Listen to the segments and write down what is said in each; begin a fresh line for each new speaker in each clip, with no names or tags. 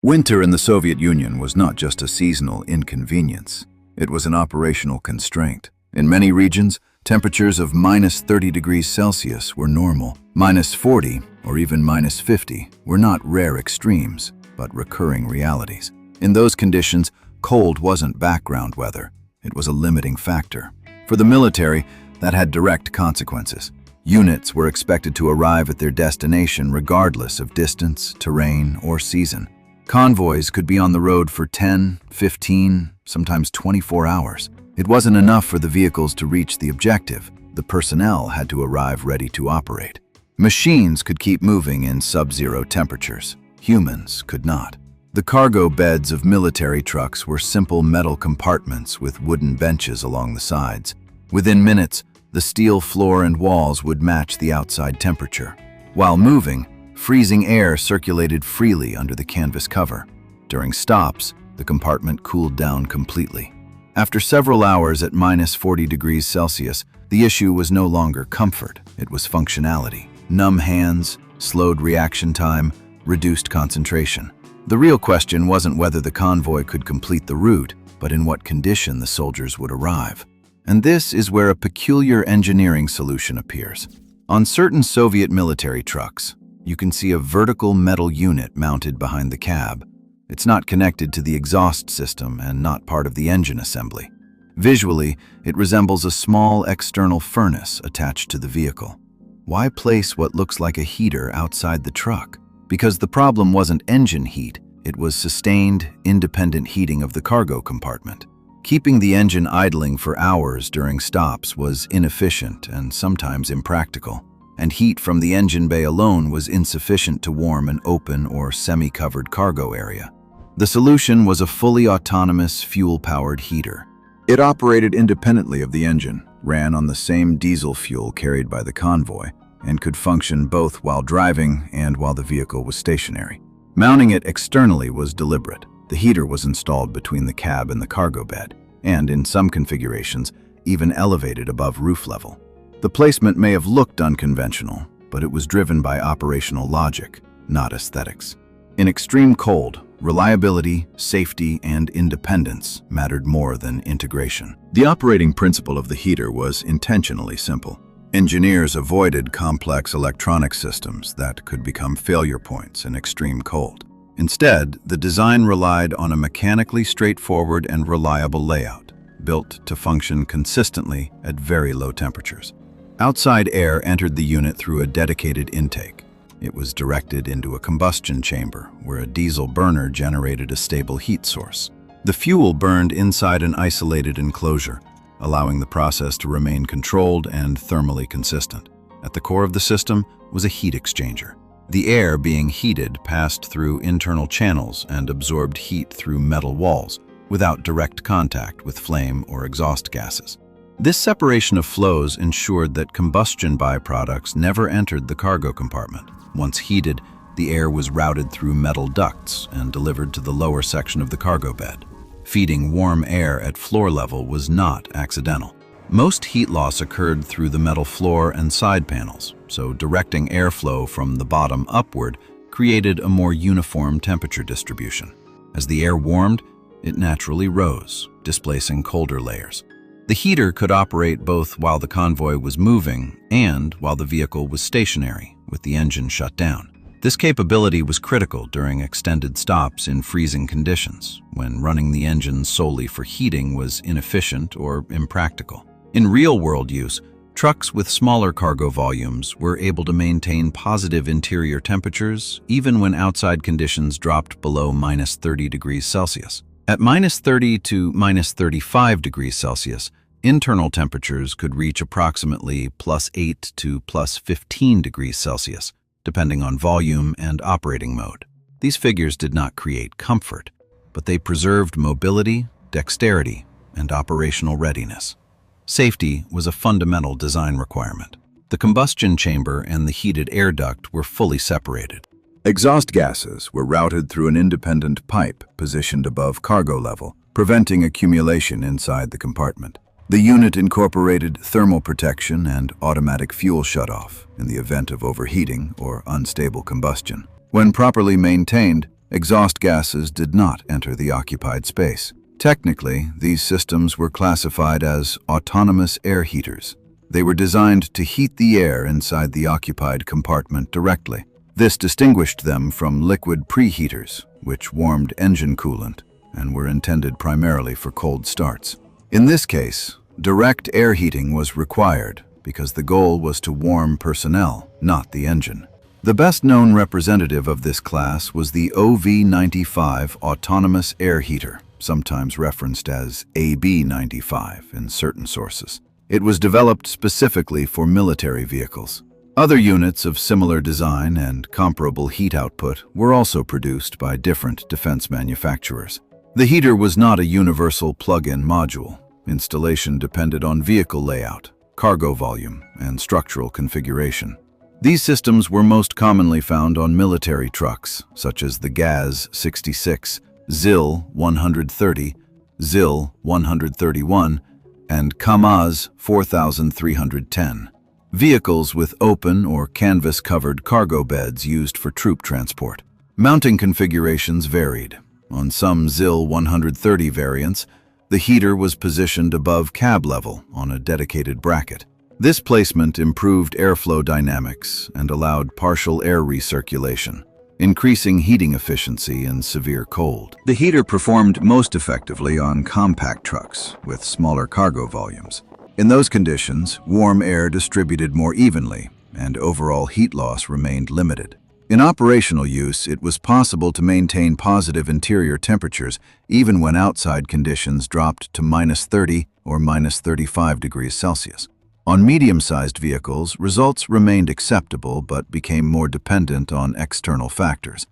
Winter in the Soviet Union was not just a seasonal inconvenience. It was an operational constraint. In many regions, temperatures of -30 degrees Celsius were normal. -40 or even -50 were not rare extremes, but recurring realities. In those conditions, cold wasn't background weather. It was a limiting factor. For the military, that had direct consequences. Units were expected to arrive at their destination regardless of distance, terrain, or season. Convoys could be on the road for 10, 15, sometimes 24 hours. It wasn't enough for the vehicles to reach the objective. The personnel had to arrive ready to operate. Machines could keep moving in sub-zero temperatures. Humans could not. The cargo beds of military trucks were simple metal compartments with wooden benches along the sides. Within minutes, the steel floor and walls would match the outside temperature. While moving, freezing air circulated freely under the canvas cover. During stops, the compartment cooled down completely. After several hours at -40 degrees Celsius, the issue was no longer comfort, it was functionality. Numb hands, slowed reaction time, reduced concentration. The real question wasn't whether the convoy could complete the route, but in what condition the soldiers would arrive. And this is where a peculiar engineering solution appears. On certain Soviet military trucks, you can see a vertical metal unit mounted behind the cab. It's not connected to the exhaust system and not part of the engine assembly. Visually, it resembles a small external furnace attached to the vehicle. Why place what looks like a heater outside the truck? Because the problem wasn't engine heat, it was sustained, independent heating of the cargo compartment. Keeping the engine idling for hours during stops was inefficient and sometimes impractical, and heat from the engine bay alone was insufficient to warm an open or semi-covered cargo area. The solution was a fully autonomous, fuel-powered heater. It operated independently of the engine, ran on the same diesel fuel carried by the convoy, and could function both while driving and while the vehicle was stationary. Mounting it externally was deliberate. The heater was installed between the cab and the cargo bed, and in some configurations, even elevated above roof level. The placement may have looked unconventional, but it was driven by operational logic, not aesthetics. In extreme cold, reliability, safety, and independence mattered more than integration. The operating principle of the heater was intentionally simple. Engineers avoided complex electronic systems that could become failure points in extreme cold. Instead, the design relied on a mechanically straightforward and reliable layout, built to function consistently at very low temperatures. Outside air entered the unit through a dedicated intake. It was directed into a combustion chamber, where a diesel burner generated a stable heat source. The fuel burned inside an isolated enclosure, allowing the process to remain controlled and thermally consistent. At the core of the system was a heat exchanger. The air being heated passed through internal channels and absorbed heat through metal walls, without direct contact with flame or exhaust gases. This separation of flows ensured that combustion byproducts never entered the cargo compartment. Once heated, the air was routed through metal ducts and delivered to the lower section of the cargo bed. Feeding warm air at floor level was not accidental. Most heat loss occurred through the metal floor and side panels, so directing airflow from the bottom upward created a more uniform temperature distribution. As the air warmed, it naturally rose, displacing colder layers. The heater could operate both while the convoy was moving and while the vehicle was stationary, with the engine shut down. This capability was critical during extended stops in freezing conditions, when running the engine solely for heating was inefficient or impractical. In real-world use, trucks with smaller cargo volumes were able to maintain positive interior temperatures even when outside conditions dropped below -30 degrees Celsius. At -30 to -35 degrees Celsius, internal temperatures could reach approximately +8 to +15 degrees Celsius, depending on volume and operating mode. These figures did not create comfort, but they preserved mobility, dexterity, and operational readiness. Safety was a fundamental design requirement. The combustion chamber and the heated air duct were fully separated. Exhaust gases were routed through an independent pipe positioned above cargo level, preventing accumulation inside the compartment. The unit incorporated thermal protection and automatic fuel shutoff in the event of overheating or unstable combustion. When properly maintained, Exhaust gases did not enter the occupied space. Technically, these systems were classified as autonomous air heaters. They were designed to heat the air inside the occupied compartment directly. This distinguished them from liquid preheaters, which warmed engine coolant and were intended primarily for cold starts. In this case, direct air heating was required because the goal was to warm personnel, not the engine. The best-known representative of this class was the OV-95 autonomous air heater, sometimes referenced as AB-95 in certain sources. It was developed specifically for military vehicles. Other units of similar design and comparable heat output were also produced by different defense manufacturers. The heater was not a universal plug-in module. Installation depended on vehicle layout, cargo volume, and structural configuration. These systems were most commonly found on military trucks, such as the GAZ-66, ZIL-130, ZIL-131, and KamAZ-4310. Vehicles with open or canvas-covered cargo beds used for troop transport. Mounting configurations varied. On some ZIL-130 variants, the heater was positioned above cab level on a dedicated bracket. This placement improved airflow dynamics and allowed partial air recirculation, increasing heating efficiency in severe cold. The heater performed most effectively on compact trucks with smaller cargo volumes. In those conditions, warm air distributed more evenly, and overall heat loss remained limited. In operational use, it was possible to maintain positive interior temperatures even when outside conditions dropped to -30 or -35 degrees Celsius. On medium-sized vehicles, results remained acceptable but became more dependent on external factors: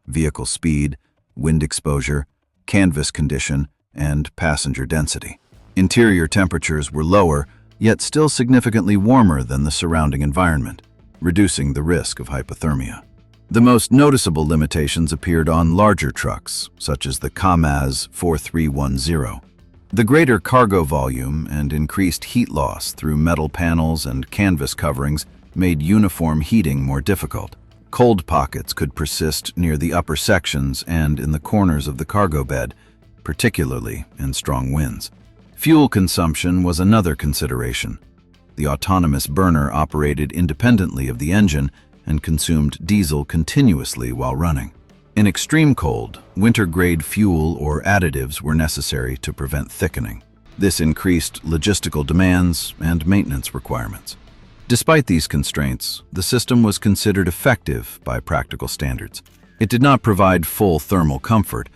vehicle speed, wind exposure, canvas condition, and passenger density. Interior temperatures were lower, yet still significantly warmer than the surrounding environment, reducing the risk of hypothermia. The most noticeable limitations appeared on larger trucks, such as the KamAZ-4310. The greater cargo volume and increased heat loss through metal panels and canvas coverings made uniform heating more difficult. Cold pockets could persist near the upper sections and in the corners of the cargo bed, particularly in strong winds. Fuel consumption was another consideration. The autonomous burner operated independently of the engine and consumed diesel continuously while running. In extreme cold, winter-grade fuel or additives were necessary to prevent thickening. This increased logistical demands and maintenance requirements. Despite these constraints, the system was considered effective by practical standards. It did not provide full thermal comfort,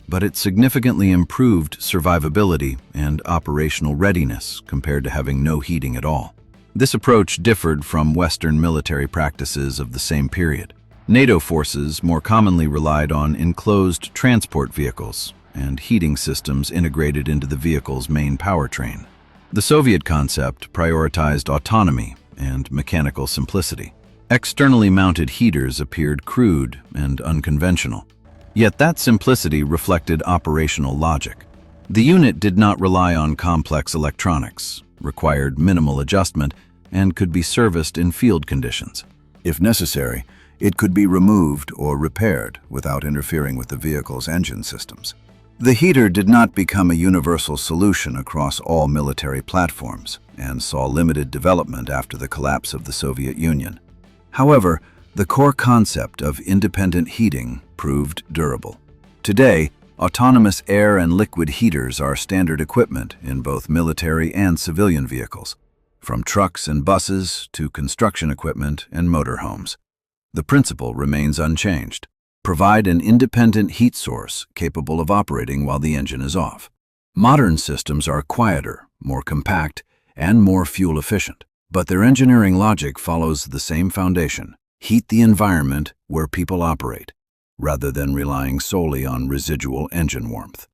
but it significantly improved survivability and operational readiness compared to having no heating at all. This approach differed from Western military practices of the same period. NATO forces more commonly relied on enclosed transport vehicles and heating systems integrated into the vehicle's main powertrain. The Soviet concept prioritized autonomy and mechanical simplicity. Externally mounted heaters appeared crude and unconventional. Yet that simplicity reflected operational logic. The unit did not rely on complex electronics, required minimal adjustment, and could be serviced in field conditions. If necessary, it could be removed or repaired without interfering with the vehicle's engine systems. The heater did not become a universal solution across all military platforms and saw limited development after the collapse of the Soviet Union. However, the core concept of independent heating proved durable. Today, autonomous air and liquid heaters are standard equipment in both military and civilian vehicles, from trucks and buses to construction equipment and motorhomes. The principle remains unchanged. Provide an independent heat source capable of operating while the engine is off. Modern systems are quieter, more compact, and more fuel efficient, but their engineering logic follows the same foundation: heat the environment where people operate, rather than relying solely on residual engine warmth.